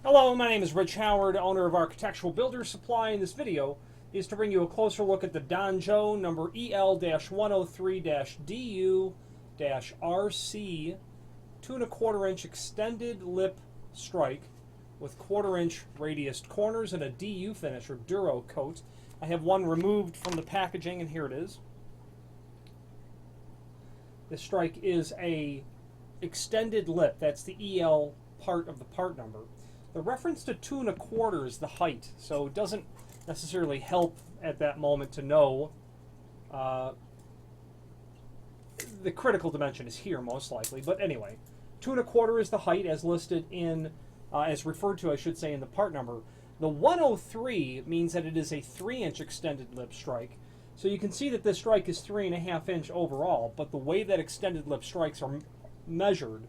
Hello, my name is Rich Howard, owner of Architectural Builder Supply, and this video is to bring you a closer look at the Danjo number EL-103-DU-RC 2¼ inch extended lip strike with 1/4 inch radiused corners and a DU finish or Duro coat. I have one removed from the packaging, and here it is. This strike is a extended lip. That's the EL part of the part number. The reference to 2¼ is the height, so it doesn't necessarily help at that moment to know. The critical dimension is here most likely, but anyway, 2¼ is the height as listed in, as referred to, I should say, in the part number. The 103 means that it is a 3-inch extended lip strike. So you can see that this strike is 3½ inch overall, but the way that extended lip strikes are measured,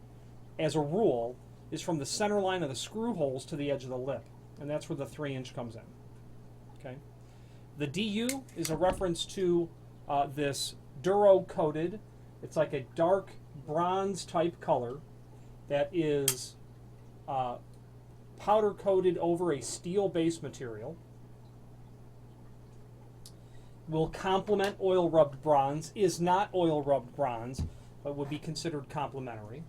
as a rule, is from the center line of the screw holes to the edge of the lip, and that's where the 3-inch comes in. Okay. The DU is a reference to this Duro coated. It's like a dark bronze type color that is powder coated over a steel base material. Will complement oil rubbed bronze. Is not oil rubbed bronze, but would be considered complementary.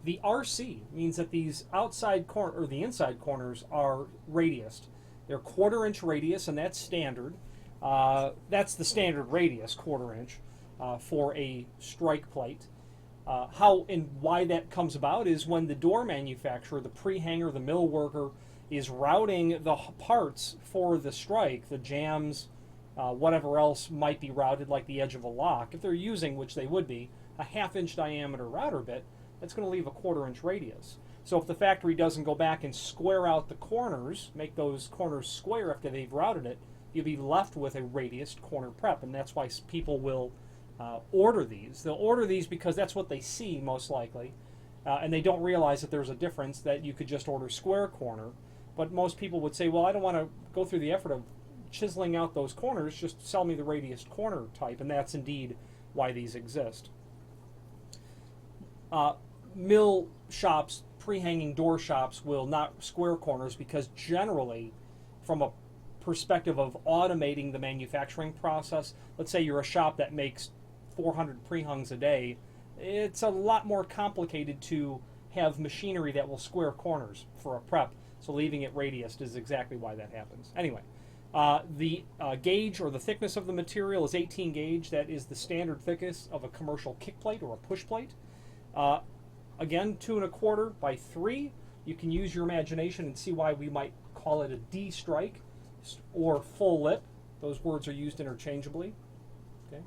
The RC means that these outside or the inside corners are radiused. They're 1/4 inch radius, and that's standard. That's the standard radius, 1/4 inch, for a strike plate. How and why that comes about is when the door manufacturer, the pre-hanger, the mill worker, is routing the parts for the strike, the jambs, whatever else might be routed, like the edge of a lock. If they're using, which they would be, a 1/2 inch diameter router bit, that's going to leave a 1/4 inch radius. So if the factory doesn't go back and square out the corners, make those corners square after they've routed it, you'll be left with a radiused corner prep, and that's why people will order these. They'll order these because that's what they see most likely, and they don't realize that there's a difference, that you could just order square corner. But most people would say, well, I don't want to go through the effort of chiseling out those corners, just sell me the radiused corner type, and that's indeed why these exist. Mill shops, pre-hanging door shops will not square corners because generally, from a perspective of automating the manufacturing process, let's say you're a shop that makes 400 pre-hungs a day, it's a lot more complicated to have machinery that will square corners for a prep, so leaving it radiused is exactly why that happens. Anyway, the gauge or the thickness of the material is 18 gauge. That is the standard thickness of a commercial kick plate or a push plate. Again, 2¼ by 3. You can use your imagination and see why we might call it a D strike or full lip. Those words are used interchangeably. Okay.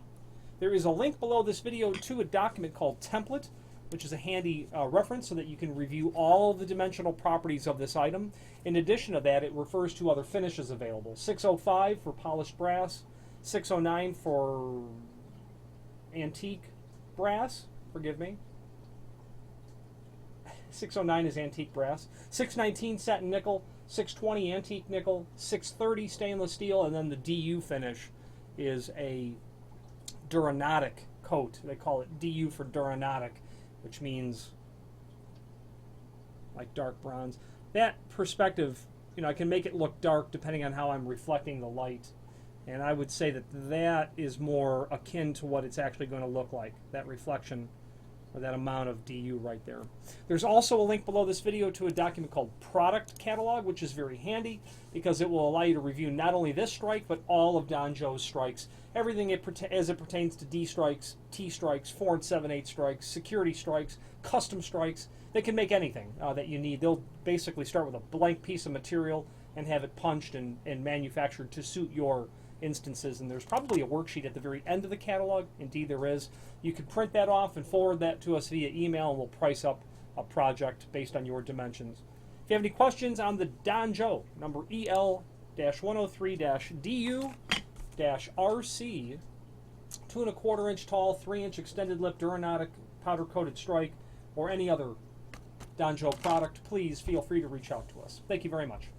There is a link below this video to a document called Template, which is a handy reference so that you can review all the dimensional properties of this item. In addition to that, it refers to other finishes available. 605 for polished brass, 609 for antique brass, forgive me. 609 is antique brass, 619 satin nickel, 620 antique nickel, 630 stainless steel, and then the DU finish is a Duronautic coat. They call it DU for Duronautic, which means like dark bronze. That perspective, I can make it look dark depending on how I'm reflecting the light, and I would say that that is more akin to what it's actually going to look like, that reflection, or that amount of DU right there. There's also a link below this video to a document called Product Catalog, which is very handy because it will allow you to review not only this strike, but all of Danjo's strikes. Everything as it pertains to D strikes, T strikes, 4 7/8 strikes, security strikes, custom strikes. They can make anything that you need. They'll basically start with a blank piece of material and have it punched and manufactured to suit your instances, and there's probably a worksheet at the very end of the catalog. Indeed there is. You can print that off and forward that to us via email, and we'll price up a project based on your dimensions. If you have any questions on the Danjo number EL-103-DU-RC 2¼ inch tall, 3-inch extended lip Duronautic powder coated strike, or any other Danjo product, please feel free to reach out to us. Thank you very much.